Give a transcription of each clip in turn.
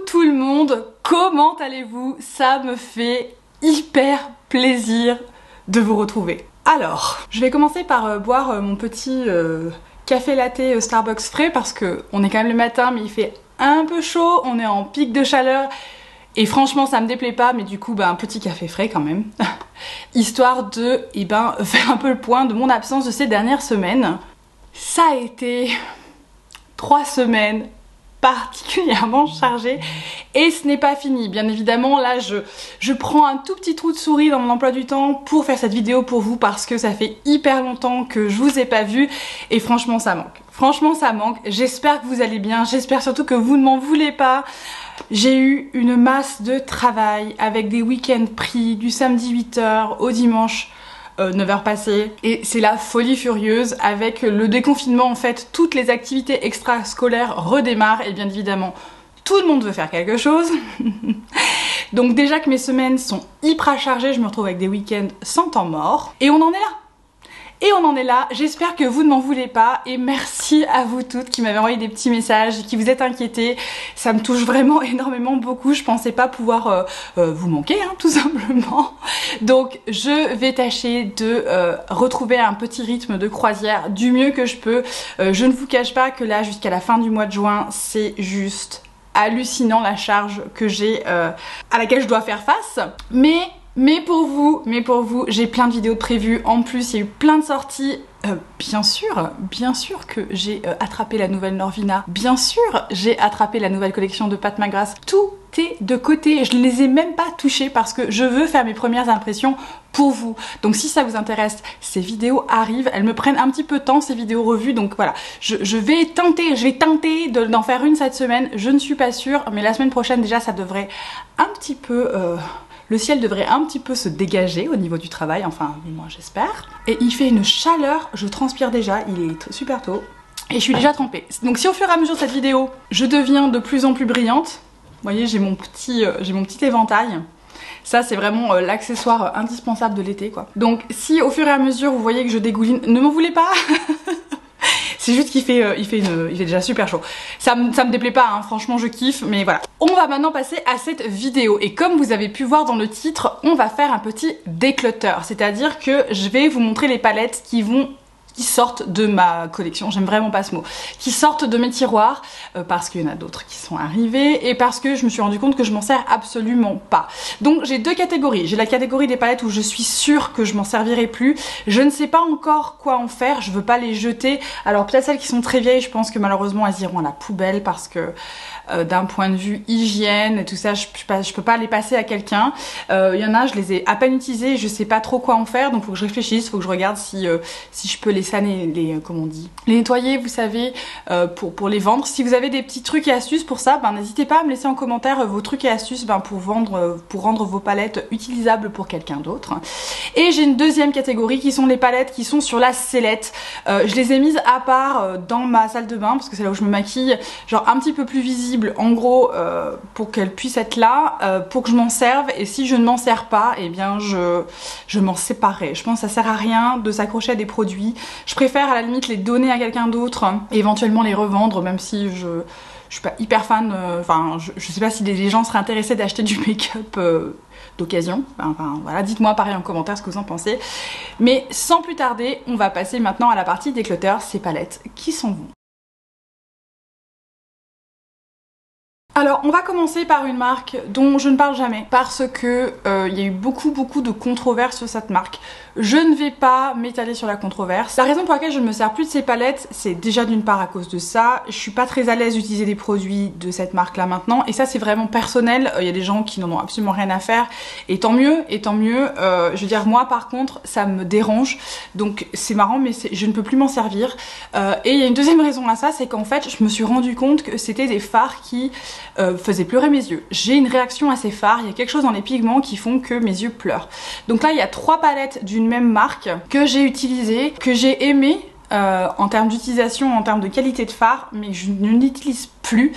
tout le monde, comment allez-vous? Ça me fait hyper plaisir de vous retrouver. Alors, je vais commencer par boire mon petit café latte Starbucks frais parce que on est quand même le matin mais il fait un peu chaud, on est en pic de chaleur et franchement ça me déplaît pas, mais du coup un petit café frais quand même. Histoire de faire un peu le point de mon absence de ces dernières semaines. Ça a été 3 semaines particulièrement chargée et ce n'est pas fini. Bien évidemment là je prends un tout petit trou de souris dans mon emploi du temps pour faire cette vidéo pour vous parce que ça fait hyper longtemps que je vous ai pas vu et franchement ça manque. Franchement ça manque. J'espère que vous allez bien, j'espère surtout que vous ne m'en voulez pas. J'ai eu une masse de travail avec des week-ends pris du samedi 8h au dimanche 9h passées et c'est la folie furieuse. Avec le déconfinement en fait toutes les activités extrascolaires redémarrent et bien évidemment tout le monde veut faire quelque chose. Donc déjà que mes semaines sont hyper chargées, je me retrouve avec des week-ends sans temps mort et on en est là. Et on en est là, j'espère que vous ne m'en voulez pas et merci à vous toutes qui m'avez envoyé des petits messages, qui vous êtes inquiétées. Ça me touche vraiment énormément beaucoup, je pensais pas pouvoir vous manquer tout simplement. Donc je vais tâcher de retrouver un petit rythme de croisière du mieux que je peux. Je ne vous cache pas que là jusqu'à la fin du mois de juin c'est juste hallucinant la charge que j'ai à laquelle je dois faire face. Mais pour vous, j'ai plein de vidéos de prévues. En plus, il y a eu plein de sorties. Bien sûr que j'ai attrapé la nouvelle Norvina. Bien sûr, j'ai attrapé la nouvelle collection de Pat McGrath. Tout est de côté. Je ne les ai même pas touchées parce que je veux faire mes premières impressions pour vous. Donc si ça vous intéresse, ces vidéos arrivent. Elles me prennent un petit peu de temps, ces vidéos revues. Donc voilà, je vais tenter d'en faire une cette semaine. Je ne suis pas sûre, mais la semaine prochaine déjà, ça devrait un petit peu... Le ciel devrait un petit peu se dégager au niveau du travail, enfin moi j'espère. Et il fait une chaleur, je transpire déjà, il est super tôt. Et je suis déjà trempée. Donc si au fur et à mesure de cette vidéo, je deviens de plus en plus brillante, vous voyez j'ai mon petit éventail. Ça c'est vraiment l'accessoire indispensable de l'été quoi. Donc si au fur et à mesure vous voyez que je dégouline, ne m'en voulez pas. C'est juste qu'il fait déjà super chaud. Ça me déplaît pas, franchement je kiffe, mais voilà. On va maintenant passer à cette vidéo et comme vous avez pu voir dans le titre, on va faire un petit déclutter. C'est-à-dire que je vais vous montrer les palettes qui sortent de ma collection, j'aime vraiment pas ce mot, qui sortent de mes tiroirs parce qu'il y en a d'autres qui sont arrivés et parce que je me suis rendu compte que je m'en sers absolument pas. Donc j'ai deux catégories, j'ai la catégorie des palettes où je suis sûre que je m'en servirai plus, je ne sais pas encore quoi en faire, je veux pas les jeter. Alors peut-être celles qui sont très vieilles, je pense que malheureusement elles iront à la poubelle parce que d'un point de vue hygiène et tout ça, je peux pas les passer à quelqu'un. Il y en a, je les ai à peine utilisées, je sais pas trop quoi en faire, donc faut que je réfléchisse, faut que je regarde si je peux les comment on dit, les nettoyer, vous savez, pour les vendre. Si vous avez des petits trucs et astuces pour ça, n'hésitez pas à me laisser en commentaire vos trucs et astuces pour rendre vos palettes utilisables pour quelqu'un d'autre. Et j'ai une deuxième catégorie qui sont les palettes qui sont sur la sellette. Je les ai mises à part dans ma salle de bain parce que c'est là où je me maquille, genre un petit peu plus visible en gros pour qu'elles puissent être là, pour que je m'en serve, et si je ne m'en sers pas, et bien je m'en séparerai. Je pense que ça sert à rien de s'accrocher à des produits. Je préfère à la limite les donner à quelqu'un d'autre et éventuellement les revendre, même si je suis pas hyper fan, je sais pas si les gens seraient intéressés d'acheter du make-up d'occasion. Voilà, dites-moi pareil en commentaire ce que vous en pensez. Mais sans plus tarder, on va passer maintenant à la partie déclutter, ces palettes qui s'en vont. Alors on va commencer par une marque dont je ne parle jamais parce que il y a eu beaucoup de controverses sur cette marque. Je ne vais pas m'étaler sur la controverse. La raison pour laquelle je ne me sers plus de ces palettes, c'est déjà d'une part à cause de ça. Je suis pas très à l'aise d'utiliser des produits de cette marque là maintenant et ça c'est vraiment personnel. Il y a des gens qui n'en ont absolument rien à faire et tant mieux, je veux dire moi par contre ça me dérange, donc c'est marrant mais je ne peux plus m'en servir. Et il y a une deuxième raison à ça, c'est qu'en fait je me suis rendu compte que c'était des fards qui faisait pleurer mes yeux. J'ai une réaction à ces fards, il y a quelque chose dans les pigments qui font que mes yeux pleurent. Donc là il y a 3 palettes d'une même marque que j'ai utilisées, que j'ai aimées en termes d'utilisation, en termes de qualité de fard, mais je ne l'utilise plus.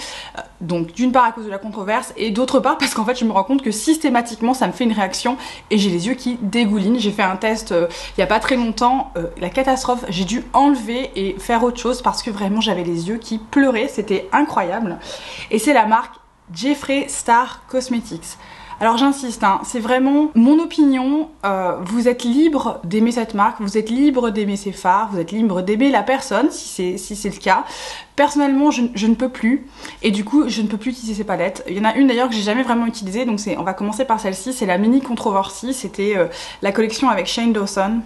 Donc d'une part à cause de la controverse et d'autre part parce qu'en fait je me rends compte que systématiquement ça me fait une réaction et j'ai les yeux qui dégoulinent. J'ai fait un test il y a pas très longtemps, la catastrophe, j'ai dû enlever et faire autre chose parce que vraiment j'avais les yeux qui pleuraient, c'était incroyable. Et c'est la marque Jeffree Star Cosmetics. Alors j'insiste, hein, c'est vraiment mon opinion, vous êtes libre d'aimer cette marque, vous êtes libre d'aimer ses fards, vous êtes libre d'aimer la personne si c'est le cas. Personnellement je ne peux plus, et du coup je ne peux plus utiliser ces palettes. Il y en a une d'ailleurs que j'ai jamais vraiment utilisée, donc on va commencer par celle-ci, c'est la Mini Controversy, c'était la collection avec Shane Dawson.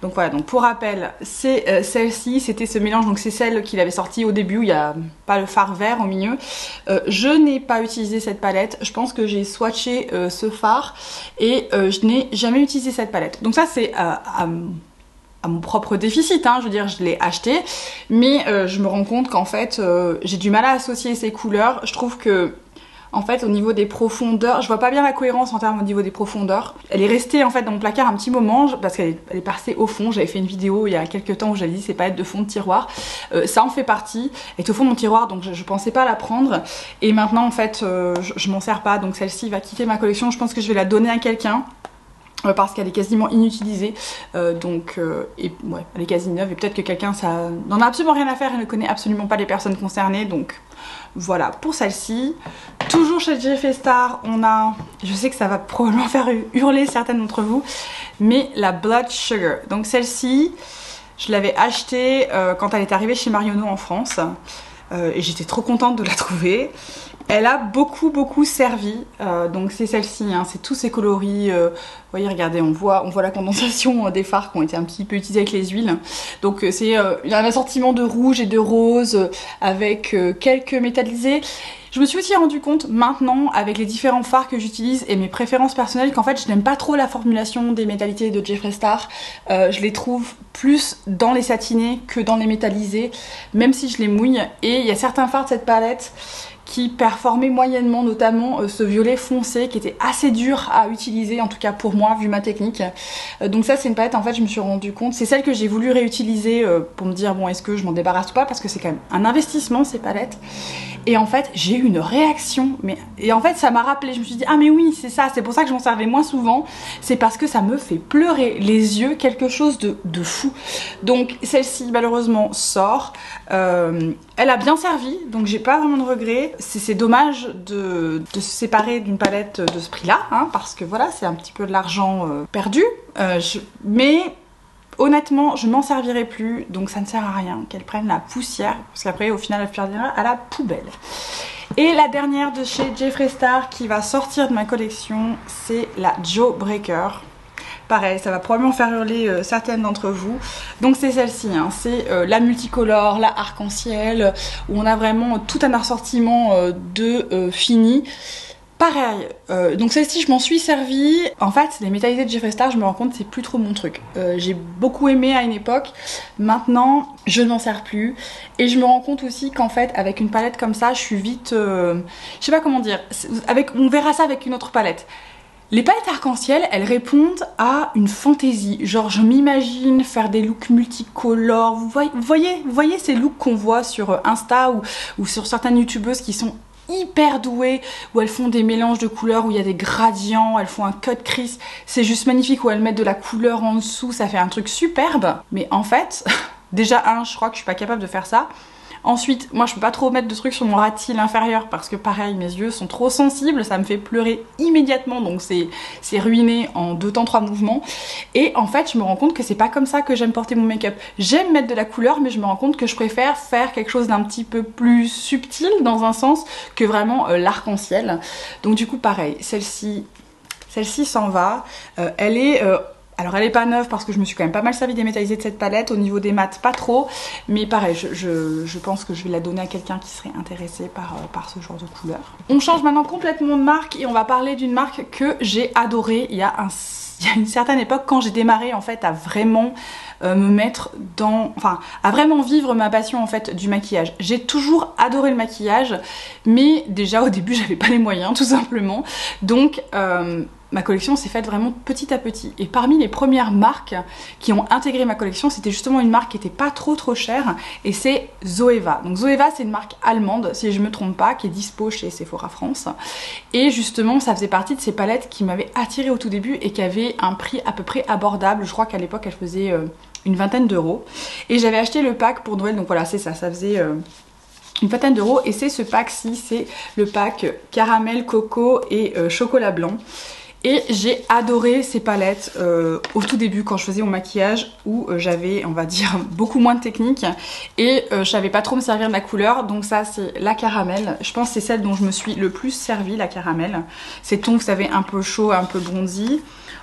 Donc voilà, donc pour rappel, c'est celle-ci, c'était ce mélange, donc c'est celle qu'il avait sortie au début, où il n'y a pas le fard vert au milieu. Je n'ai pas utilisé cette palette, je pense que j'ai swatché ce fard et je n'ai jamais utilisé cette palette. Donc ça c'est à mon propre déficit, hein, je veux dire je l'ai acheté, mais je me rends compte qu'en fait j'ai du mal à associer ces couleurs. Je trouve que en fait au niveau des profondeurs, je vois pas bien la cohérence en termes au niveau des profondeurs. Elle est restée en fait dans mon placard un petit moment parce qu'elle est passée au fond. J'avais fait une vidéo il y a quelques temps où j'avais dit c'est palettes de fond de tiroir. Ça en fait partie, elle est au fond de mon tiroir donc je pensais pas la prendre. Et maintenant en fait je m'en sers pas, donc celle-ci va quitter ma collection. Je pense que je vais la donner à quelqu'un. Parce qu'elle est quasiment inutilisée, et ouais, elle est quasi neuve et peut-être que quelqu'un ça n'en a absolument rien à faire et ne connaît absolument pas les personnes concernées, donc voilà pour celle-ci. Toujours chez Jeffree Star, on a, je sais que ça va probablement faire hurler certaines d'entre vous, mais la Blood Sugar. Donc celle-ci, je l'avais achetée quand elle est arrivée chez Marionneau en France, et j'étais trop contente de la trouver. Elle a beaucoup servi, donc c'est celle-ci, hein, c'est tous ces coloris, vous voyez regardez on voit la condensation des fards qui ont été un petit peu utilisés avec les huiles. Donc c'est un assortiment de rouge et de rose avec quelques métallisés. Je me suis aussi rendu compte maintenant avec les différents fards que j'utilise et mes préférences personnelles qu'en fait je n'aime pas trop la formulation des métallités de Jeffree Star. Je les trouve plus dans les satinés que dans les métallisés, même si je les mouille. Et il y a certains fards de cette palette qui performait moyennement, notamment ce violet foncé qui était assez dur à utiliser, en tout cas pour moi vu ma technique. Donc ça c'est une palette en fait je me suis rendu compte, c'est celle que j'ai voulu réutiliser pour me dire bon est-ce que je m'en débarrasse ou pas, parce que c'est quand même un investissement ces palettes. Et en fait j'ai eu une réaction, et en fait ça m'a rappelé, je me suis dit ah mais oui c'est ça, c'est pour ça que je m'en servais moins souvent, c'est parce que ça me fait pleurer les yeux, quelque chose de fou. Donc celle-ci malheureusement sort, elle a bien servi, donc j'ai pas vraiment de regrets. C'est dommage de se séparer d'une palette de ce prix-là, hein, parce que voilà, c'est un petit peu de l'argent perdu. Mais honnêtement, je m'en servirai plus, donc ça ne sert à rien qu'elle prenne la poussière, parce qu'après, au final, elle finira à la poubelle. Et la dernière de chez Jeffree Star qui va sortir de ma collection, c'est la Jawbreaker. Pareil, ça va probablement faire hurler certaines d'entre vous. Donc c'est celle-ci, hein. C'est la multicolore, la arc-en-ciel, où on a vraiment tout un assortiment de fini. Pareil, donc celle-ci je m'en suis servie. En fait, les métallisés de Jeffree Star, je me rends compte c'est plus trop mon truc. J'ai beaucoup aimé à une époque, maintenant je n'en sers plus. Et je me rends compte aussi qu'en fait, avec une palette comme ça, je suis vite... je sais pas comment dire, on verra ça avec une autre palette. Les palettes arc-en-ciel, elles répondent à une fantaisie. Genre, je m'imagine faire des looks multicolores. Vous voyez ces looks qu'on voit sur Insta ou sur certaines youtubeuses qui sont hyper douées, où elles font des mélanges de couleurs, où il y a des gradients, elles font un cut crease. C'est juste magnifique, où elles mettent de la couleur en dessous, ça fait un truc superbe. Mais en fait, déjà je crois que je suis pas capable de faire ça. Ensuite, moi je peux pas trop mettre de trucs sur mon ras de cils inférieur parce que pareil, mes yeux sont trop sensibles, ça me fait pleurer immédiatement, donc c'est ruiné en 2 temps 3 mouvements. Et en fait, je me rends compte que c'est pas comme ça que j'aime porter mon make-up. J'aime mettre de la couleur, mais je me rends compte que je préfère faire quelque chose d'un petit peu plus subtil dans un sens que vraiment l'arc-en-ciel. Donc du coup, pareil, celle-ci s'en va. Elle est... alors elle est pas neuve parce que je me suis quand même pas mal servi des métallisés de cette palette, au niveau des mats pas trop, mais pareil je pense que je vais la donner à quelqu'un qui serait intéressé par ce genre de couleur. On change maintenant complètement de marque et on va parler d'une marque que j'ai adorée il y a une certaine époque quand j'ai démarré en fait à vraiment me mettre dans... Enfin, à vraiment vivre ma passion en fait du maquillage. J'ai toujours adoré le maquillage, mais déjà au début j'avais pas les moyens tout simplement, donc... ma collection s'est faite vraiment petit à petit. Et parmi les premières marques qui ont intégré ma collection, c'était justement une marque qui était pas trop chère, et c'est Zoeva. Donc Zoeva, c'est une marque allemande, si je me trompe pas, qui est dispo chez Sephora France. Et justement, ça faisait partie de ces palettes qui m'avaient attirée au tout début et qui avaient un prix à peu près abordable. Je crois qu'à l'époque, elle faisait une vingtaine d'euros. Et j'avais acheté le pack pour Noël, donc voilà, c'est ça, ça faisait... une vingtaine d'euros et c'est ce pack-ci, c'est le pack caramel, coco et chocolat blanc. Et j'ai adoré ces palettes au tout début quand je faisais mon maquillage où j'avais, on va dire, beaucoup moins de technique et je savais pas trop me servir de la couleur. Donc ça c'est la caramel, je pense que c'est celle dont je me suis le plus servi, la caramel. C'est ton, vous savez, un peu chaud, un peu bronzy.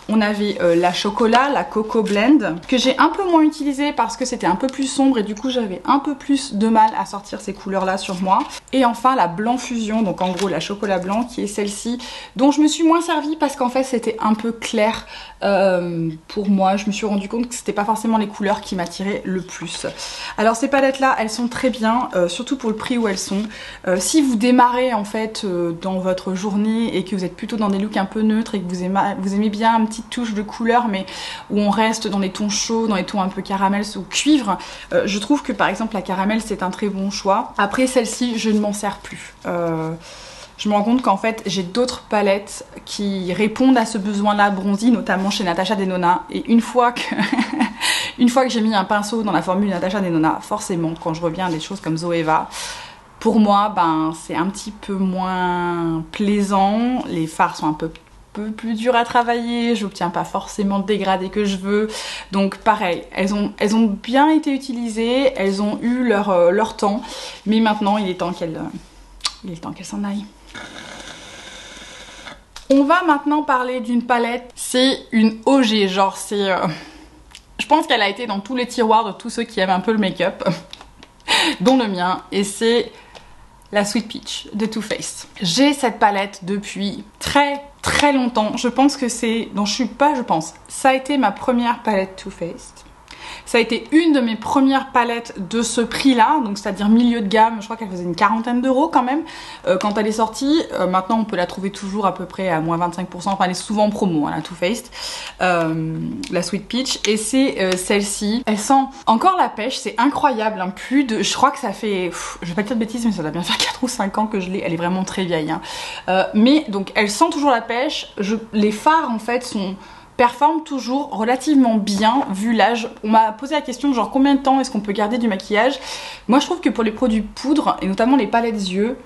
On avait la chocolat, la coco blend, que j'ai un peu moins utilisé parce que c'était un peu plus sombre et du coup j'avais un peu plus de mal à sortir ces couleurs là sur moi. Et enfin la blanc fusion, donc en gros la chocolat blanc qui est celle-ci, dont je me suis moins servie parce qu'en fait c'était un peu clair pour moi. Je me suis rendu compte que c'était pas forcément les couleurs qui m'attiraient le plus. Alors ces palettes là, elles sont très bien, surtout pour le prix où elles sont. Si vous démarrez en fait dans votre journée et que vous êtes plutôt dans des looks un peu neutres et que vous aimez bien un petit touche de couleur mais où on reste dans les tons chauds, dans les tons un peu caramel ou cuivre, je trouve que par exemple la caramel c'est un très bon choix. Après celle-ci je ne m'en sers plus. Je me rends compte qu'en fait j'ai d'autres palettes qui répondent à ce besoin-là bronzy, notamment chez Natasha Denona. Et une fois que j'ai mis un pinceau dans la formule Natasha Denona, forcément quand je reviens à des choses comme Zoeva, pour moi ben c'est un petit peu moins plaisant. Les fards sont un peu plus dur à travailler, j'obtiens pas forcément le dégradé que je veux, donc pareil, elles ont bien été utilisées, elles ont eu leur temps, mais maintenant il est temps qu'elles s'en aillent. On va maintenant parler d'une palette, c'est une OG, genre c'est... je pense qu'elle a été dans tous les tiroirs de tous ceux qui aiment un peu le make-up, dont le mien, et c'est la Sweet Peach de Too Faced. J'ai cette palette depuis très longtemps. Je pense que c'est... Non, je pense. Ça a été ma première palette Too Faced. Ça a été une de mes premières palettes de ce prix-là, donc c'est-à-dire milieu de gamme. Je crois qu'elle faisait une quarantaine d'euros quand même quand elle est sortie. Maintenant, on peut la trouver toujours à peu près à moins 25%. Enfin, elle est souvent en promo, hein, la Too Faced, la Sweet Peach. Et c'est celle-ci. Elle sent encore la pêche, c'est incroyable. Hein, je crois que ça fait... je vais pas dire de bêtises, mais ça doit bien faire 4 ou 5 ans que je l'ai. Elle est vraiment très vieille. Hein. Mais donc, elle sent toujours la pêche. Les fards, en fait, performe toujours relativement bien vu l'âge. On m'a posé la question genre combien de temps est-ce qu'on peut garder du maquillage. Moi je trouve que pour les produits poudre et notamment les palettes yeux,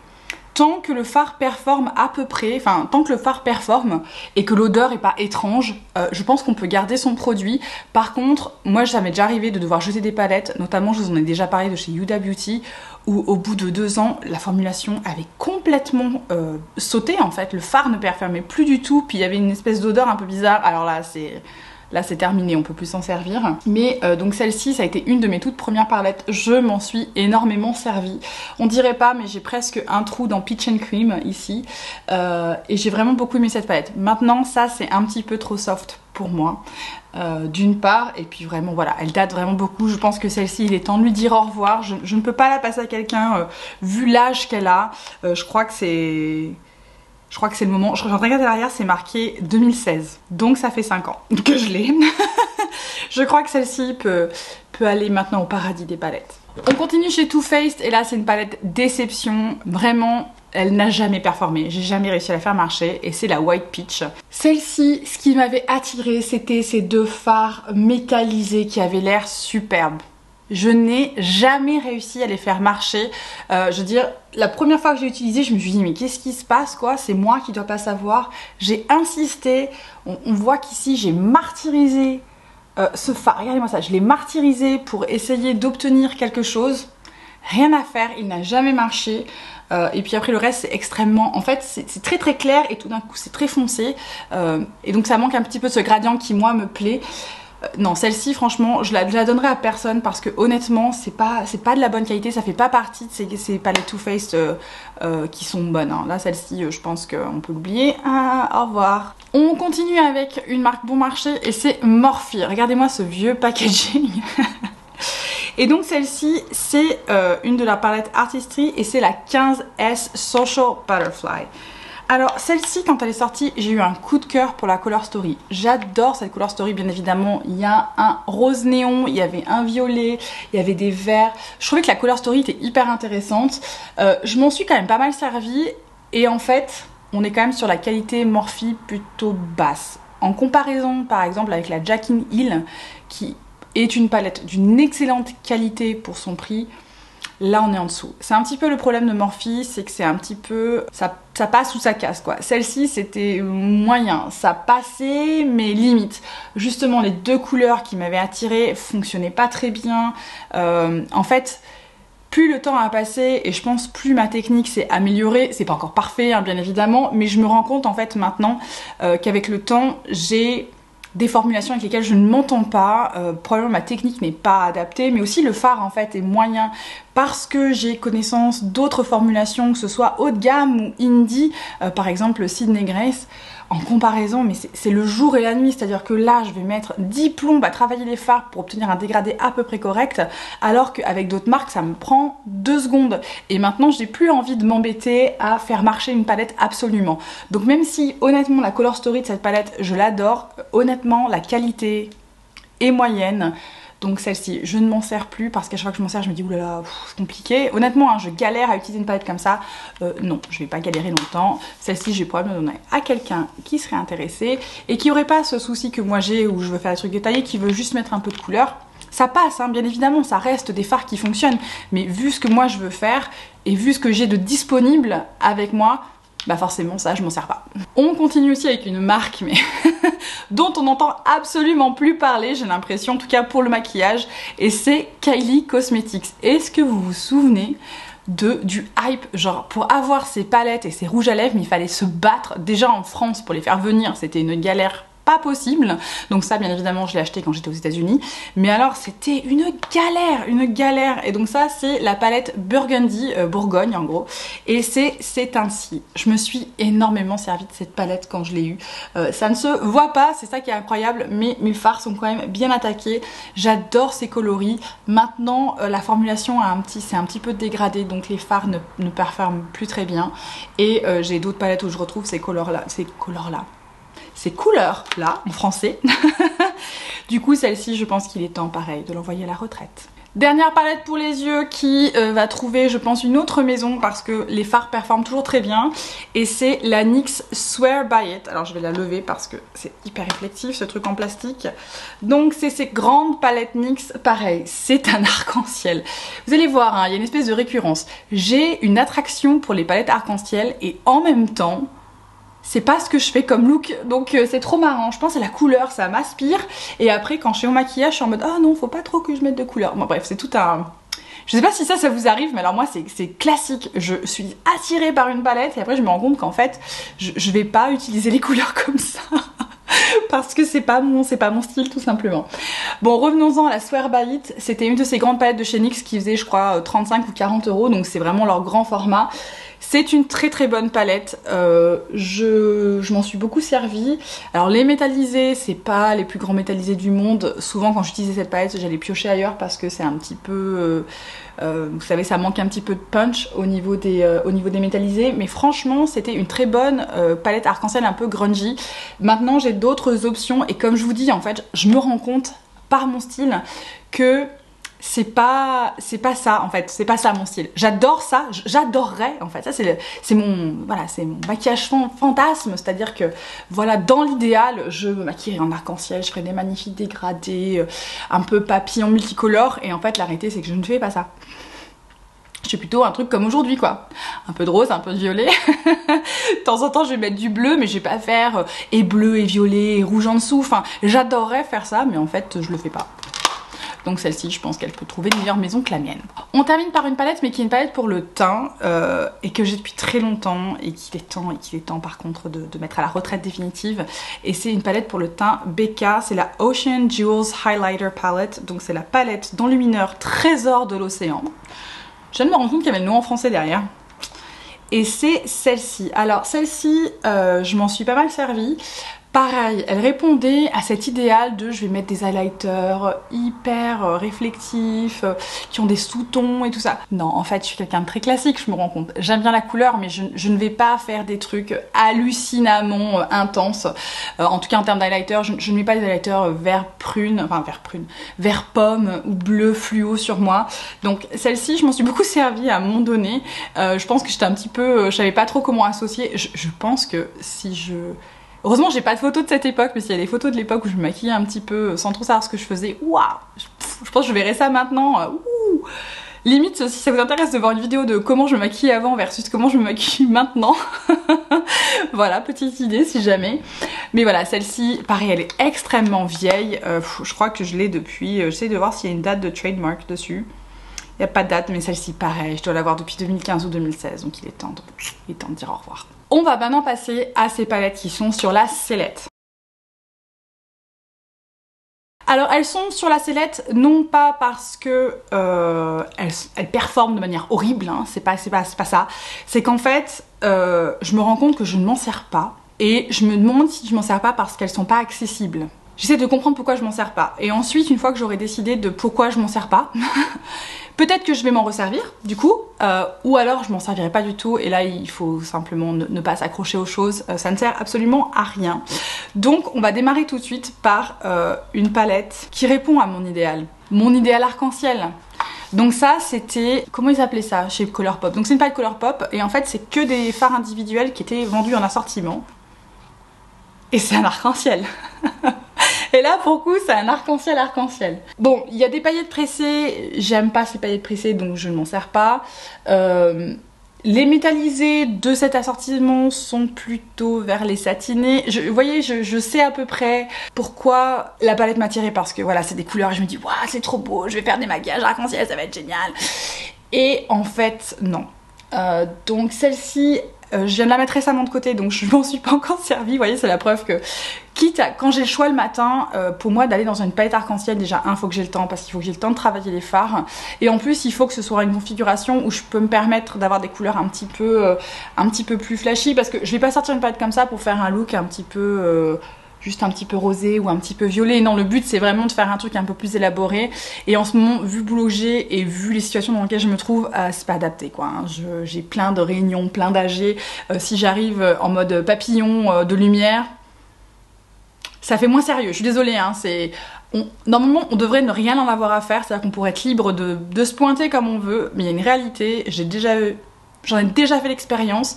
tant que le fard performe à peu près, enfin tant que le fard performe et que l'odeur est pas étrange, je pense qu'on peut garder son produit. Par contre, moi ça m'est déjà arrivé de devoir jeter des palettes, notamment je vous en ai déjà parlé de chez Huda Beauty, où au bout de 2 ans, la formulation avait complètement sauté en fait, le fard ne performait plus du tout, puis il y avait une espèce d'odeur un peu bizarre, alors là c'est terminé, on peut plus s'en servir. Mais donc celle-ci, ça a été une de mes toutes premières palettes. Je m'en suis énormément servie. On dirait pas, mais j'ai presque un trou dans Peach and Cream ici. Et j'ai vraiment beaucoup aimé cette palette. Maintenant, ça, c'est un petit peu trop soft pour moi. D'une part, et puis vraiment, voilà, elle date vraiment beaucoup. Je pense que celle-ci, il est temps de lui dire au revoir. Je ne peux pas la passer à quelqu'un, vu l'âge qu'elle a. Je crois que c'est le moment. Je regarde derrière, c'est marqué 2016. Donc ça fait 5 ans que je l'ai. Je crois que celle-ci peut aller maintenant au paradis des palettes. On continue chez Too Faced et là c'est une palette déception. Vraiment, elle n'a jamais performé. J'ai jamais réussi à la faire marcher et c'est la White Peach. Celle-ci, ce qui m'avait attirée, c'était ces 2 fards métallisés qui avaient l'air superbes. Je n'ai jamais réussi à les faire marcher. Je veux dire, la première fois que j'ai utilisé, je me suis dit mais qu'est-ce qui se passe quoi? C'est moi qui dois pas savoir. J'ai insisté. On voit qu'ici j'ai martyrisé ce fard. Regardez-moi ça. Je l'ai martyrisé pour essayer d'obtenir quelque chose. Rien à faire. Il n'a jamais marché. Et puis après le reste c'est extrêmement... En fait c'est très clair et tout d'un coup c'est très foncé. Et donc ça manque un petit peu de ce gradient qui moi me plaît. Non, celle-ci franchement je la donnerai à personne parce que honnêtement c'est pas de la bonne qualité, ça fait pas partie de ces palettes Too Faced qui sont bonnes. Hein. Là celle-ci je pense qu'on peut l'oublier. Au revoir. On continue avec une marque bon marché et c'est Morphe. Regardez-moi ce vieux packaging. Et donc celle-ci c'est une de la palette Artistry et c'est la 15S Social Butterfly. Alors celle-ci quand elle est sortie j'ai eu un coup de cœur pour la Color Story. J'adore cette Color Story bien évidemment. Il y a un rose néon, il y avait un violet, il y avait des verts. Je trouvais que la Color Story était hyper intéressante. Je m'en suis quand même pas mal servie et en fait on est quand même sur la qualité Morphe plutôt basse. En comparaison par exemple avec la Jack in Hill qui est une palette d'une excellente qualité pour son prix. Là on est en dessous. C'est un petit peu le problème de Morphe, c'est que c'est un petit peu... Ça passe ou ça casse quoi. Celle-ci c'était moyen, ça passait mais limite. Justement les deux couleurs qui m'avaient attirée fonctionnaient pas très bien. En fait... Plus le temps a passé et je pense plus ma technique s'est améliorée, c'est pas encore parfait hein, bien évidemment, mais je me rends compte en fait maintenant qu'avec le temps j'ai des formulations avec lesquelles je ne m'entends pas, probablement ma technique n'est pas adaptée, mais aussi le fard en fait est moyen parce que j'ai connaissance d'autres formulations, que ce soit haut de gamme ou indie, par exemple Sydney Grace. En comparaison, mais c'est le jour et la nuit, c'est-à-dire que là, je vais mettre 10 plombes à travailler les fards pour obtenir un dégradé à peu près correct, alors qu'avec d'autres marques, ça me prend 2 secondes. Et maintenant, j'ai plus envie de m'embêter à faire marcher une palette absolument. Donc même si, honnêtement, la color story de cette palette, je l'adore, honnêtement, la qualité est moyenne. Donc celle-ci, je ne m'en sers plus parce qu'à chaque fois que je m'en sers, je me dis oulala, c'est compliqué. Honnêtement, hein, je galère à utiliser une palette comme ça. Non, je vais pas galérer longtemps. Celle-ci, j'ai probablement donner à quelqu'un qui serait intéressé et qui aurait pas ce souci que moi j'ai où je veux faire des trucs détaillés, qui veut juste mettre un peu de couleur. Ça passe, hein, bien évidemment, ça reste des fards qui fonctionnent. Mais vu ce que moi je veux faire et vu ce que j'ai de disponible avec moi, bah forcément ça je m'en sers pas. On continue aussi avec une marque mais dont on n'entend absolument plus parler, j'ai l'impression, en tout cas pour le maquillage, et c'est Kylie Cosmetics. Est-ce que vous vous souvenez du hype, genre pour avoir ces palettes et ces rouges à lèvres, mais il fallait se battre déjà en France pour les faire venir, c'était une galère pas possible. Donc ça bien évidemment je l'ai acheté quand j'étais aux États-Unis, mais alors c'était une galère. Et donc ça c'est la palette Burgundy, Bourgogne en gros, et c'est ainsi. Je me suis énormément servi de cette palette quand je l'ai eue. Ça ne se voit pas, c'est ça qui est incroyable, mais mes fards sont quand même bien attaqués. J'adore ces coloris. Maintenant la formulation c'est un petit peu dégradé, donc les fards ne performent plus très bien. Et j'ai d'autres palettes où je retrouve ces couleurs là en français. Du coup celle-ci je pense qu'il est temps pareil de l'envoyer à la retraite. Dernière palette pour les yeux qui va trouver je pense une autre maison parce que les fards performent toujours très bien, et c'est la NYX Swear By It. Alors je vais la lever parce que c'est hyper réflectif ce truc en plastique. Donc c'est ces grandes palettes NYX, pareil c'est un arc-en-ciel. Vous allez voir hein, il y a une espèce de récurrence. J'ai une attraction pour les palettes arc-en-ciel et en même temps c'est pas ce que je fais comme look, donc c'est trop marrant. Je pense à la couleur, ça m'aspire, et après quand je fais mon maquillage je suis en mode ah non faut pas trop que je mette de couleur. Bon bref c'est tout un... Je sais pas si ça vous arrive, mais alors moi c'est classique. Je suis attirée par une palette et après je me rends compte qu'en fait je vais pas utiliser les couleurs comme ça parce que c'est pas mon style tout simplement. Bon revenons-en à la Swear By It. C'était une de ces grandes palettes de chez NYX qui faisait je crois 35 ou 40 €, donc c'est vraiment leur grand format. C'est une très bonne palette, je m'en suis beaucoup servie. Alors les métallisés, c'est pas les plus grands métallisés du monde. Souvent quand j'utilisais cette palette, j'allais piocher ailleurs parce que c'est un petit peu... vous savez, ça manque un petit peu de punch au niveau des métallisés. Mais franchement, c'était une très bonne palette arc-en-ciel un peu grungy. Maintenant, j'ai d'autres options et comme je vous dis, en fait, je me rends compte par mon style que... c'est pas ça en fait, c'est pas ça mon style. J'adore ça, j'adorerais en fait, ça c'est mon maquillage fantasme, c'est-à-dire que voilà dans l'idéal je me maquillerais en arc-en-ciel, je ferais des magnifiques dégradés, un peu papillon multicolore, et en fait la réalité c'est que je ne fais pas ça. Je fais plutôt un truc comme aujourd'hui quoi, un peu de rose, un peu de violet. De temps en temps je vais mettre du bleu, mais je vais pas faire et bleu et violet et rouge en dessous, enfin j'adorerais faire ça mais en fait je le fais pas. Donc celle-ci, je pense qu'elle peut trouver une meilleure maison que la mienne. On termine par une palette, mais qui est une palette pour le teint, et que j'ai depuis très longtemps, et qu'il est temps par contre de mettre à la retraite définitive. Et c'est une palette pour le teint BK, c'est la Ocean Jewels Highlighter Palette. Donc c'est la palette d'enlumineur Trésor de l'océan. Je viens de me rendre compte qu'il y avait le nom en français derrière. Et c'est celle-ci. Alors celle-ci, je m'en suis pas mal servie. Pareil, elle répondait à cet idéal de je vais mettre des highlighters hyper réflectifs, qui ont des sous-tons et tout ça. Non, en fait, je suis quelqu'un de très classique, je me rends compte. J'aime bien la couleur, mais je ne vais pas faire des trucs hallucinamment intenses. En tout cas, en termes d'highlighter, je ne mets pas des highlighters vert pomme ou bleu fluo sur moi. Donc celle-ci, je m'en suis beaucoup servie à un moment donné. Je pense que j'étais un petit peu... je savais pas trop comment associer. Je pense que si je... Heureusement j'ai pas de photos de cette époque, mais s'il y a des photos de l'époque où je me maquillais un petit peu sans trop savoir ce que je faisais, waouh, je pense que je verrai ça maintenant, ouh. Limite, si ça vous intéresse de voir une vidéo de comment je me maquillais avant versus comment je me maquille maintenant, voilà, petite idée si jamais. Mais voilà, celle-ci, pareil, elle est extrêmement vieille. Je crois que je l'ai depuis... J'essaie de voir s'il y a une date de trademark dessus. Il n'y a pas de date, mais celle-ci, pareil, je dois l'avoir depuis 2015 ou 2016, donc il est temps de dire au revoir. On va maintenant passer à ces palettes qui sont sur la sellette. Alors elles sont sur la sellette non pas parce que elles performent de manière horrible, hein, c'est pas ça. C'est qu'en fait, je me rends compte que je ne m'en sers pas et je me demande si je m'en sers pas parce qu'elles sont pas accessibles. J'essaie de comprendre pourquoi je m'en sers pas. Et ensuite, une fois que j'aurai décidé de pourquoi je m'en sers pas, peut-être que je vais m'en resservir, du coup, ou alors je m'en servirai pas du tout, et là il faut simplement ne pas s'accrocher aux choses, ça ne sert absolument à rien. Donc on va démarrer tout de suite par une palette qui répond à mon idéal arc-en-ciel. Donc ça c'était, comment ils appelaient ça chez Colourpop? Donc c'est une palette Colourpop, et en fait c'est que des fards individuels qui étaient vendus en assortiment. Et c'est un arc-en-ciel. Et là pour le coup c'est un arc-en-ciel. Bon, il y a des paillettes pressées, j'aime pas ces paillettes pressées donc je ne m'en sers pas. Les métallisés de cet assortiment sont plutôt vers les satinés. Vous voyez, je sais à peu près pourquoi la palette m'a attirée, parce que voilà, c'est des couleurs et je me dis waouh, c'est trop beau, je vais faire des maquillages arc-en-ciel, ça va être génial. Et en fait non. Donc celle-ci, je viens de la mettre récemment de côté, donc je m'en suis pas encore servie. Vous voyez, c'est la preuve que, quitte à, quand j'ai le choix le matin, pour moi d'aller dans une palette arc-en-ciel, déjà faut que j'ai le temps, parce qu'il faut que j'ai le temps de travailler les fards, et en plus il faut que ce soit une configuration où je peux me permettre d'avoir des couleurs un petit peu plus flashy, parce que je vais pas sortir une palette comme ça pour faire un look un petit peu... juste un petit peu rosé ou un petit peu violet. Non, le but c'est vraiment de faire un truc un peu plus élaboré, et en ce moment, vu le boulot que j'ai et vu les situations dans lesquelles je me trouve, c'est pas adapté quoi, hein. J'ai plein de réunions, plein d'AG, si j'arrive en mode papillon de lumière, ça fait moins sérieux, je suis désolée, hein, normalement on devrait ne rien en avoir à faire, c'est-à-dire qu'on pourrait être libre de se pointer comme on veut, mais il y a une réalité, j'en ai déjà fait l'expérience.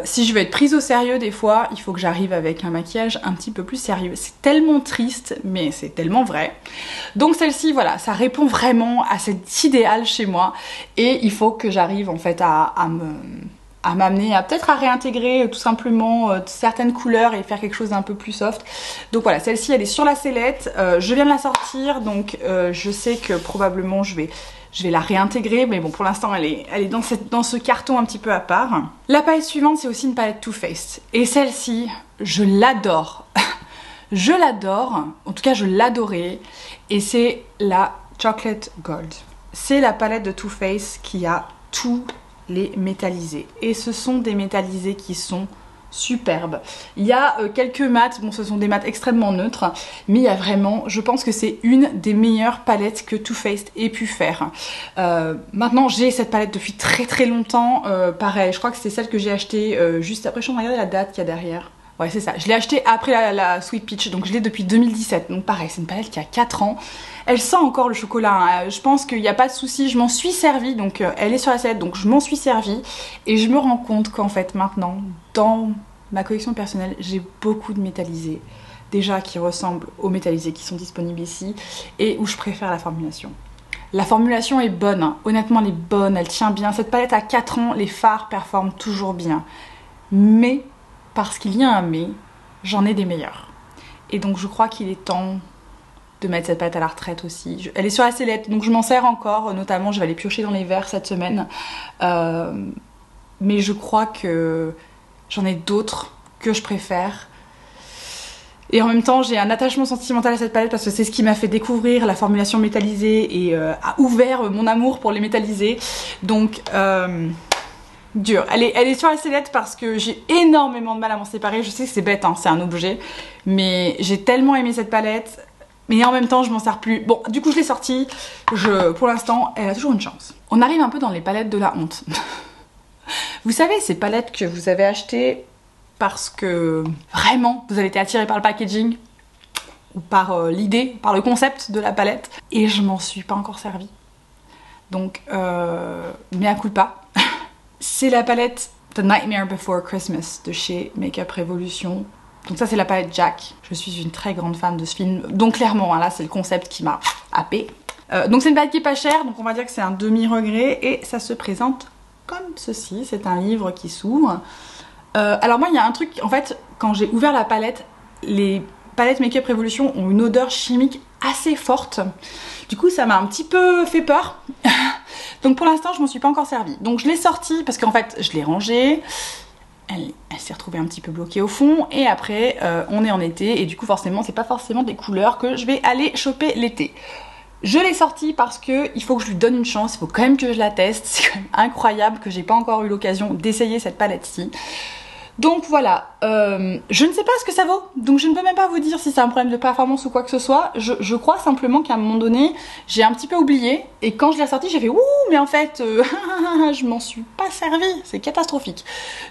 Si je veux être prise au sérieux des fois, il faut que j'arrive avec un maquillage un petit peu plus sérieux. C'est tellement triste, mais c'est tellement vrai. Donc celle-ci, voilà, ça répond vraiment à cet idéal chez moi. Et il faut que j'arrive en fait à m'amener, peut-être à réintégrer tout simplement certaines couleurs et faire quelque chose d'un peu plus soft. Donc voilà, celle-ci elle est sur la sellette. Je viens de la sortir, donc je sais que probablement je vais la réintégrer, mais bon, pour l'instant elle est dans ce carton un petit peu à part. La palette suivante, c'est aussi une palette Too Faced, et celle-ci je l'adore. Je l'adore, en tout cas je l'adorais, et c'est la Chocolate Gold. C'est la palette de Too Faced qui a tous les métallisés, et ce sont des métallisés qui sont superbes. Il y a quelques mats, bon ce sont des mats extrêmement neutres, mais il y a vraiment, je pense que c'est une des meilleures palettes que Too Faced ait pu faire. Maintenant j'ai cette palette depuis très longtemps, pareil, je crois que c'est celle que j'ai achetée juste après, je suis en train de regarder la date qu'il y a derrière. Ouais c'est ça, je l'ai achetée après la Sweet Peach, donc je l'ai depuis 2017, donc pareil, c'est une palette qui a 4 ans. Elle sent encore le chocolat, hein. Je pense qu'il n'y a pas de souci, je m'en suis servie, donc elle est sur la sellette, donc je m'en suis servie, et je me rends compte qu'en fait maintenant, dans ma collection personnelle, j'ai beaucoup de métallisés, déjà qui ressemblent aux métallisés qui sont disponibles ici, et où je préfère la formulation. La formulation est bonne, hein. Honnêtement elle est bonne, elle tient bien, cette palette a 4 ans, les fards performent toujours bien, mais, parce qu'il y a un mais, j'en ai des meilleurs. Et donc je crois qu'il est temps de mettre cette palette à la retraite aussi. Elle est sur la sellette, donc je m'en sers encore, notamment je vais aller piocher dans les verres cette semaine. Mais je crois que j'en ai d'autres que je préfère. Et en même temps, j'ai un attachement sentimental à cette palette parce que c'est ce qui m'a fait découvrir la formulation métallisée et a ouvert mon amour pour les métallisés. Donc, dur. Elle est sur la sellette parce que j'ai énormément de mal à m'en séparer. Je sais que c'est bête, hein, c'est un objet, mais j'ai tellement aimé cette palette, mais en même temps je m'en sers plus. Bon, du coup je l'ai sortie, pour l'instant elle a toujours une chance. On arrive un peu dans les palettes de la honte. Vous savez, ces palettes que vous avez achetées parce que vraiment vous avez été attiré par le packaging ou par l'idée, par le concept de la palette, et je m'en suis pas encore servie. Donc mea culpa. C'est la palette The Nightmare Before Christmas de chez Makeup Revolution. Donc ça c'est la palette Jack. Je suis une très grande fan de ce film. Donc clairement, hein, là c'est le concept qui m'a happée. Donc c'est une palette qui est pas chère, donc on va dire que c'est un demi-regret et ça se présente comme ceci. C'est un livre qui s'ouvre. Alors moi il y a un truc, en fait quand j'ai ouvert la palette, les palettes Make-up Revolution ont une odeur chimique assez forte. Du coup ça m'a un petit peu fait peur. Donc pour l'instant je m'en suis pas encore servie. Donc je l'ai sortie parce qu'en fait je l'ai rangée. Elle s'est retrouvée un petit peu bloquée au fond et après on est en été et du coup forcément c'est pas forcément des couleurs que je vais aller choper l'été. Je l'ai sortie parce que il faut que je lui donne une chance, il faut quand même que je la teste. C'est quand même incroyable que j'ai pas encore eu l'occasion d'essayer cette palette-ci. Donc voilà, je ne sais pas ce que ça vaut, donc je ne peux même pas vous dire si c'est un problème de performance ou quoi que ce soit. Je crois simplement qu'à un moment donné, j'ai un petit peu oublié, et quand je l'ai sortie, j'ai fait ouh, mais en fait, je m'en suis pas servie, c'est catastrophique.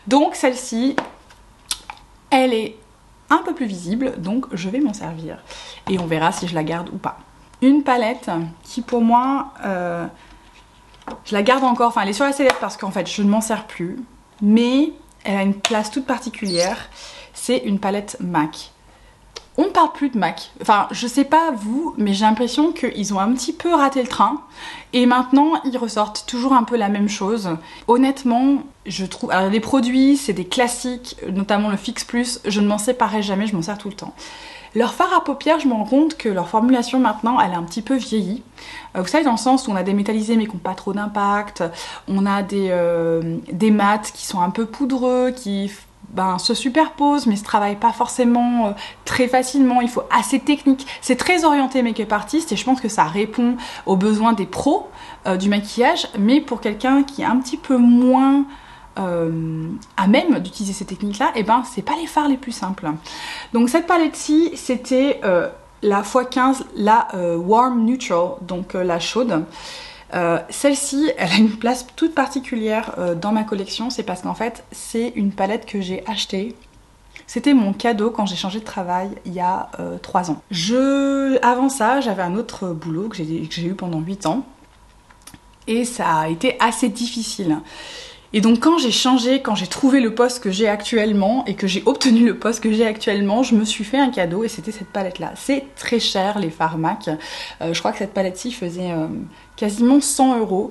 Donc celle-ci, elle est un peu plus visible, donc je vais m'en servir, et on verra si je la garde ou pas. Une palette qui pour moi, je la garde encore, enfin elle est sur la sellette parce qu'en fait je ne m'en sers plus, mais elle a une place toute particulière, c'est une palette MAC. On ne parle plus de MAC, enfin je sais pas vous, mais j'ai l'impression qu'ils ont un petit peu raté le train et maintenant ils ressortent toujours un peu la même chose. Honnêtement, je trouve, alors les produits c'est des classiques, notamment le Fix Plus, je ne m'en séparerai jamais, je m'en sers tout le temps. Leur fard à paupières, je me rends compte que leur formulation maintenant, elle a un petit peu vieilli. Vous savez, dans le sens où on a des métallisés mais qui n'ont pas trop d'impact, on a des mats qui sont un peu poudreux, qui se superposent mais se travaillent pas forcément très facilement, il faut assez technique. C'est très orienté make-up artist et je pense que ça répond aux besoins des pros du maquillage, mais pour quelqu'un qui est un petit peu moins à même d'utiliser ces techniques là, et ben c'est pas les fards les plus simples. Donc cette palette ci c'était la x15, la Warm Neutral, donc la chaude. Celle-ci elle a une place toute particulière dans ma collection, c'est parce qu'en fait c'est une palette que j'ai achetée. C'était mon cadeau quand j'ai changé de travail il y a 3 ans. Avant ça j'avais un autre boulot que j'ai eu pendant 8 ans et ça a été assez difficile. Et donc quand j'ai changé, quand j'ai trouvé le poste que j'ai actuellement et que j'ai obtenu le poste que j'ai actuellement, je me suis fait un cadeau et c'était cette palette là. C'est très cher les fards MAC, je crois que cette palette-ci faisait quasiment 100 €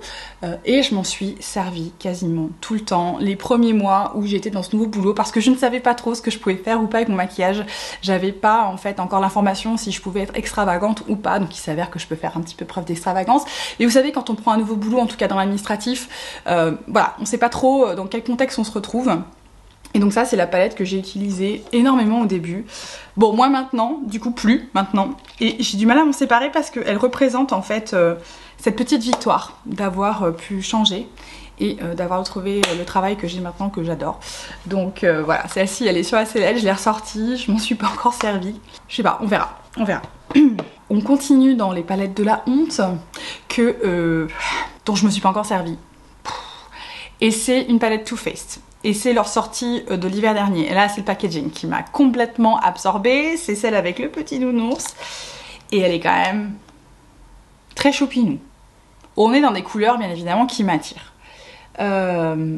et je m'en suis servie quasiment tout le temps. Les premiers mois où j'étais dans ce nouveau boulot, parce que je ne savais pas trop ce que je pouvais faire ou pas avec mon maquillage, j'avais pas en fait encore l'information si je pouvais être extravagante ou pas, donc il s'avère que je peux faire un petit peu preuve d'extravagance. Et vous savez, quand on prend un nouveau boulot, en tout cas dans l'administratif, voilà, on sait pas trop dans quel contexte on se retrouve. Et donc ça c'est la palette que j'ai utilisée énormément au début. Bon, moi maintenant, du coup plus maintenant. Et j'ai du mal à m'en séparer parce qu'elle représente en fait cette petite victoire d'avoir pu changer et d'avoir retrouvé le travail que j'ai maintenant, que j'adore. Donc voilà, celle-ci elle est sur la sellette, je l'ai ressortie, je m'en suis pas encore servie. Je sais pas, on verra, on verra. On continue dans les palettes de la honte dont je me suis pas encore servie. Et c'est une palette Too Faced. Et c'est leur sortie de l'hiver dernier. Et là, c'est le packaging qui m'a complètement absorbée. C'est celle avec le petit nounours. Et elle est quand même très choupinou. On est dans des couleurs, bien évidemment, qui m'attirent. Je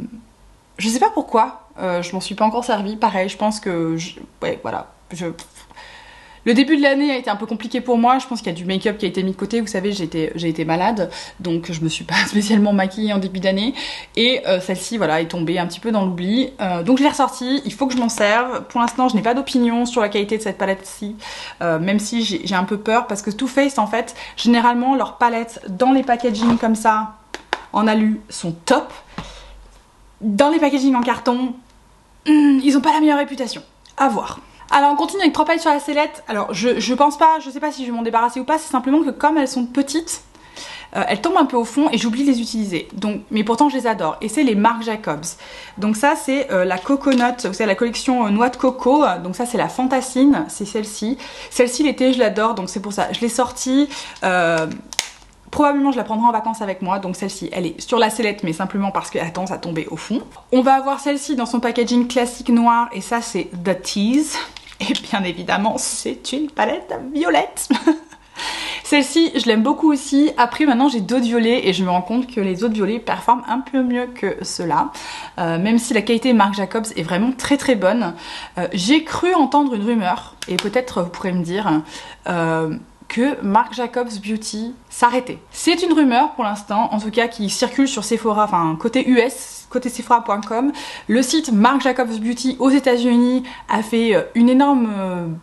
sais pas pourquoi. Je m'en suis pas encore servie. Pareil, je pense que... ouais, voilà. Le début de l'année a été un peu compliqué pour moi, je pense qu'il y a du make-up qui a été mis de côté, vous savez j'ai été malade, donc je me suis pas spécialement maquillée en début d'année, et celle-ci voilà est tombée un petit peu dans l'oubli, donc je l'ai ressortie, il faut que je m'en serve. Pour l'instant je n'ai pas d'opinion sur la qualité de cette palette-ci, même si j'ai un peu peur, parce que Too Faced en fait, généralement leurs palettes dans les packaging comme ça, en alu, sont top. Dans les packaging en carton, ils ont pas la meilleure réputation, à voir. Alors on continue avec 3 palettes sur la sellette. Alors je pense pas, je sais pas si je vais m'en débarrasser ou pas, c'est simplement que comme elles sont petites, elles tombent un peu au fond et j'oublie de les utiliser. Donc, mais pourtant je les adore. Et c'est les Marc Jacobs. Donc ça c'est la Coconut, vous savez la collection noix de coco. Donc ça c'est la Fantasine, c'est celle-ci. Celle-ci l'été je l'adore, donc c'est pour ça. Je l'ai sortie. Probablement je la prendrai en vacances avec moi, donc celle-ci elle est sur la sellette mais simplement parce qu'elle a tendance à tomber au fond. On va avoir celle-ci dans son packaging classique noir et ça c'est The Tease. Et bien évidemment c'est une palette violette. Celle-ci je l'aime beaucoup aussi. Après maintenant j'ai d'autres violets et je me rends compte que les autres violets performent un peu mieux que ceux-là. Même si la qualité Marc Jacobs est vraiment très très bonne. J'ai cru entendre une rumeur et peut-être vous pourrez me dire que Marc Jacobs Beauty s'arrêtait. C'est une rumeur pour l'instant, en tout cas qui circule sur Sephora, enfin côté US, côté Sephora.com. Le site Marc Jacobs Beauty aux États-Unis a fait une énorme,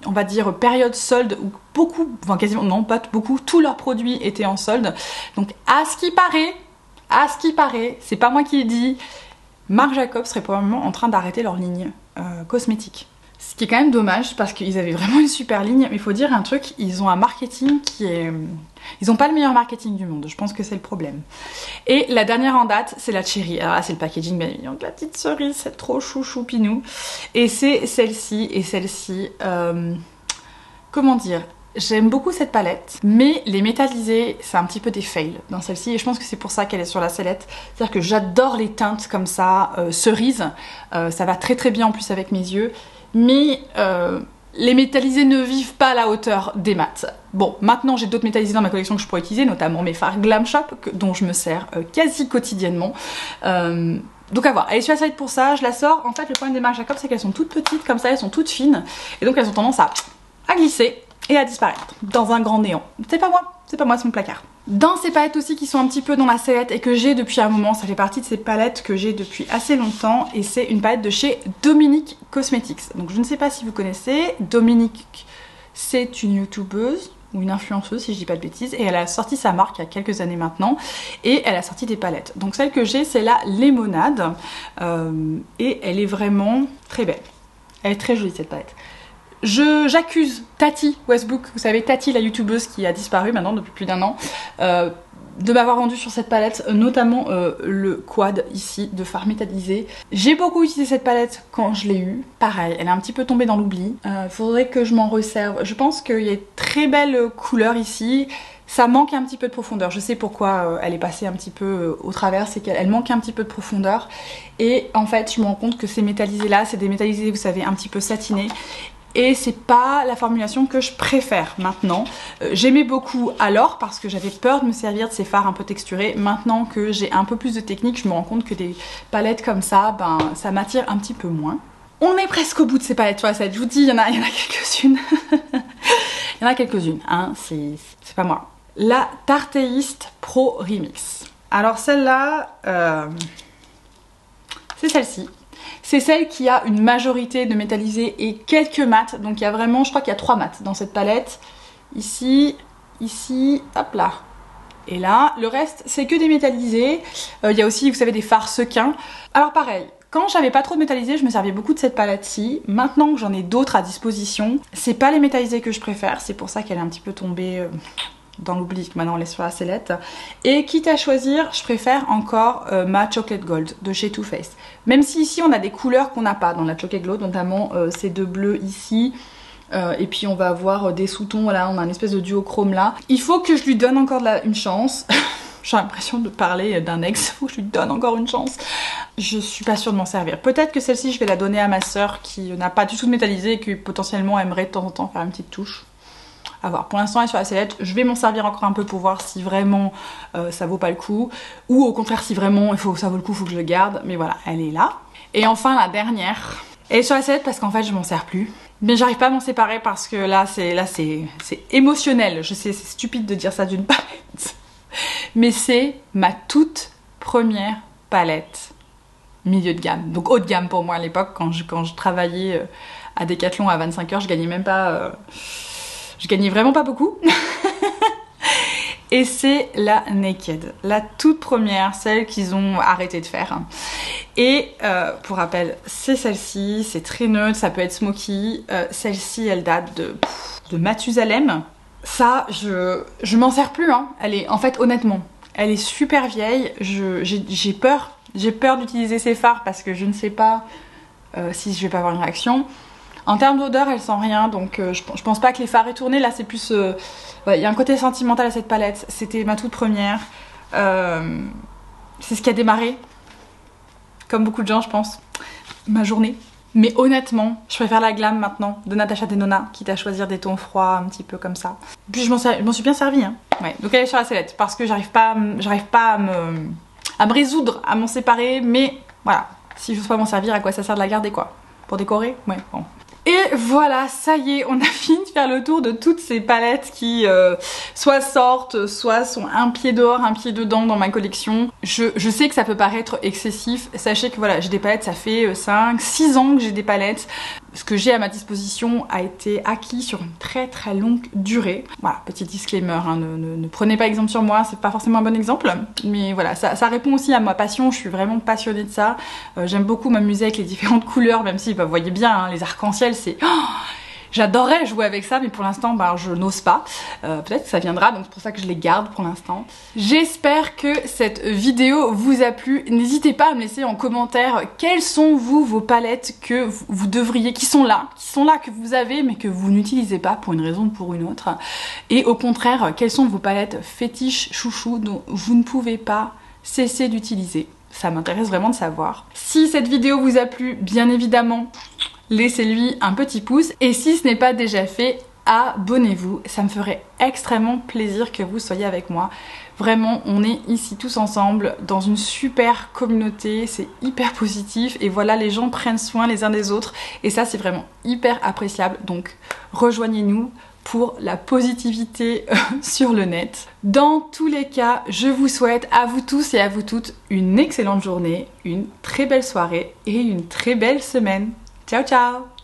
on va dire, période solde où beaucoup, enfin quasiment, non pas beaucoup, tous leurs produits étaient en solde. Donc à ce qui paraît, c'est pas moi qui l'ai dit, Marc Jacobs serait probablement en train d'arrêter leur ligne cosmétique. Ce qui est quand même dommage parce qu'ils avaient vraiment une super ligne, mais il faut dire un truc, ils ont un marketing qui est... Ils ont pas le meilleur marketing du monde, je pense que c'est le problème. Et la dernière en date, c'est la Cherry. Alors là, c'est le packaging bien évidemment, la petite cerise, c'est trop chouchou pinou. Et c'est celle-ci, et celle-ci, comment dire, j'aime beaucoup cette palette, mais les métallisés, c'est un petit peu des fails dans celle-ci, et je pense que c'est pour ça qu'elle est sur la sellette. C'est-à-dire que j'adore les teintes comme ça, cerise, ça va très très bien en plus avec mes yeux. Mais les métallisés ne vivent pas à la hauteur des mats. Bon, maintenant j'ai d'autres métallisés dans ma collection que je pourrais utiliser, notamment mes fards Glam Shop, dont je me sers quasi quotidiennement. Donc à voir, elle est sur la sellette pour ça, je la sors. En fait, le problème des Marc Jacobs, c'est qu'elles sont toutes petites, comme ça, elles sont toutes fines. Et donc elles ont tendance à glisser et à disparaître dans un grand néant. C'est pas moi, c'est mon placard. Dans ces palettes aussi qui sont un petit peu dans la sellette et que j'ai depuis un moment, ça fait partie de ces palettes que j'ai depuis assez longtemps, et c'est une palette de chez Dominique Cosmetics. Donc je ne sais pas si vous connaissez, Dominique c'est une youtubeuse ou une influenceuse si je dis pas de bêtises, et elle a sorti sa marque il y a quelques années maintenant, et elle a sorti des palettes. Donc celle que j'ai c'est la Lémonade, et elle est vraiment très belle. Elle est très jolie cette palette. J'accuse Tati Westbrook, vous savez Tati la youtubeuse qui a disparu maintenant depuis plus d'1 an, de m'avoir vendu sur cette palette, notamment le quad ici de fard métallisé. J'ai beaucoup utilisé cette palette quand je l'ai eue, pareil, elle est un petit peu tombée dans l'oubli. Faudrait que je m'en resserve. Je pense qu'il y a de très belles couleurs ici. Ça manque un petit peu de profondeur, je sais pourquoi elle est passée un petit peu au travers, c'est qu'elle manque un petit peu de profondeur. Et en fait je me rends compte que ces métallisés là, c'est des métallisés, vous savez, un petit peu satinés. Et c'est pas la formulation que je préfère maintenant. J'aimais beaucoup alors parce que j'avais peur de me servir de ces fards un peu texturés. Maintenant que j'ai un peu plus de technique, je me rends compte que des palettes comme ça, ben ça m'attire un petit peu moins. On est presque au bout de ces palettes, tu vois, ça, je vous dis, il y en a quelques-unes. Il y en a quelques-unes, hein, c'est pas moi. La Tarteist Pro Remix. Alors celle-là, c'est celle-ci. C'est celle qui a une majorité de métallisés et quelques mats. Donc il y a vraiment, je crois qu'il y a 3 mats dans cette palette. Ici, ici, hop là. Et là, le reste, c'est que des métallisés. Il y a aussi, vous savez, des fards sequins. Alors pareil, quand j'avais pas trop de métallisés, je me servais beaucoup de cette palette-ci. Maintenant que j'en ai d'autres à disposition, c'est pas les métallisés que je préfère. C'est pour ça qu'elle est un petit peu tombée... dans l'oubli, maintenant on laisse sur la sellette. Et quitte à choisir, je préfère encore ma Chocolate Gold de chez Too Faced. Même si ici on a des couleurs qu'on n'a pas dans la Chocolate Gold, notamment ces deux bleus ici. Et puis on va avoir des sous-tons, là on a une espèce de duochrome là. Il faut que je lui donne encore une chance. J'ai l'impression de parler d'un ex, faut que je lui donne encore une chance. Je suis pas sûre de m'en servir. Peut-être que celle-ci je vais la donner à ma soeur qui n'a pas du tout de métallisé et qui potentiellement aimerait de temps en temps faire une petite touche. À voir. Pour l'instant elle est sur la sellette, je vais m'en servir encore un peu pour voir si vraiment ça vaut pas le coup, ou au contraire si vraiment ça vaut le coup, faut que je le garde, mais voilà, elle est là. Et enfin la dernière, elle est sur la sellette parce qu'en fait je m'en sers plus, mais j'arrive pas à m'en séparer parce que là c'est émotionnel. Je sais, c'est stupide de dire ça d'une palette, mais c'est ma toute première palette milieu de gamme, donc haut de gamme pour moi à l'époque quand je travaillais à Decathlon à 25 heures, je gagnais même pas... Je gagnais vraiment pas beaucoup. Et c'est la Naked, la toute première, celle qu'ils ont arrêté de faire. Et pour rappel, c'est celle-ci, c'est très neutre, ça peut être smoky. Celle-ci, elle date de Mathusalem. Ça, je m'en sers plus, hein. Elle est, en fait, honnêtement, elle est super vieille. J'ai peur d'utiliser ces fards parce que je ne sais pas si je vais pas avoir une réaction. En termes d'odeur, elle sent rien, donc je pense pas que les fards aient tourné. Là, c'est plus... il y a un côté sentimental à cette palette. C'était ma toute première. C'est ce qui a démarré, comme beaucoup de gens, je pense, ma journée. Mais honnêtement, je préfère la Glam maintenant, de Natasha Denona, quitte à choisir des tons froids, un petit peu comme ça. Puis je m'en suis bien servie, hein. Ouais, donc elle est sur la sellette, parce que j'arrive pas à me résoudre, à m'en séparer. Mais voilà, si je ne veux pas m'en servir, à quoi ça sert de la garder, quoi? Pour décorer? Ouais, bon. Et voilà, ça y est, on a fini de faire le tour de toutes ces palettes qui soit sortent, soit sont un pied dehors, un pied dedans dans ma collection. Je sais que ça peut paraître excessif, sachez que voilà, j'ai des palettes, ça fait 5, 6 ans que j'ai des palettes. Ce que j'ai à ma disposition a été acquis sur une très longue durée. Voilà, petit disclaimer, hein, ne prenez pas exemple sur moi, c'est pas forcément un bon exemple. Mais voilà, ça répond aussi à ma passion, je suis vraiment passionnée de ça. J'aime beaucoup m'amuser avec les différentes couleurs, même si, vous voyez bien, hein, les arcs-en-ciel, c'est... Oh, j'adorerais jouer avec ça, mais pour l'instant, je n'ose pas. Peut-être que ça viendra, donc c'est pour ça que je les garde pour l'instant. J'espère que cette vidéo vous a plu. N'hésitez pas à me laisser en commentaire quelles sont vos palettes que vous devriez, qui sont là, que vous avez, mais que vous n'utilisez pas pour une raison ou pour une autre. Et au contraire, quelles sont vos palettes fétiches, chouchous, dont vous ne pouvez pas cesser d'utiliser. Ça m'intéresse vraiment de savoir. Si cette vidéo vous a plu, bien évidemment, laissez-lui un petit pouce. Et si ce n'est pas déjà fait, abonnez-vous. Ça me ferait extrêmement plaisir que vous soyez avec moi. Vraiment, on est ici tous ensemble dans une super communauté. C'est hyper positif. Et voilà, les gens prennent soin les uns des autres. Et ça, c'est vraiment hyper appréciable. Donc, rejoignez-nous pour la positivité sur le net. Dans tous les cas, je vous souhaite à vous tous et à vous toutes une excellente journée, une très belle soirée et une très belle semaine. Ciao ciao!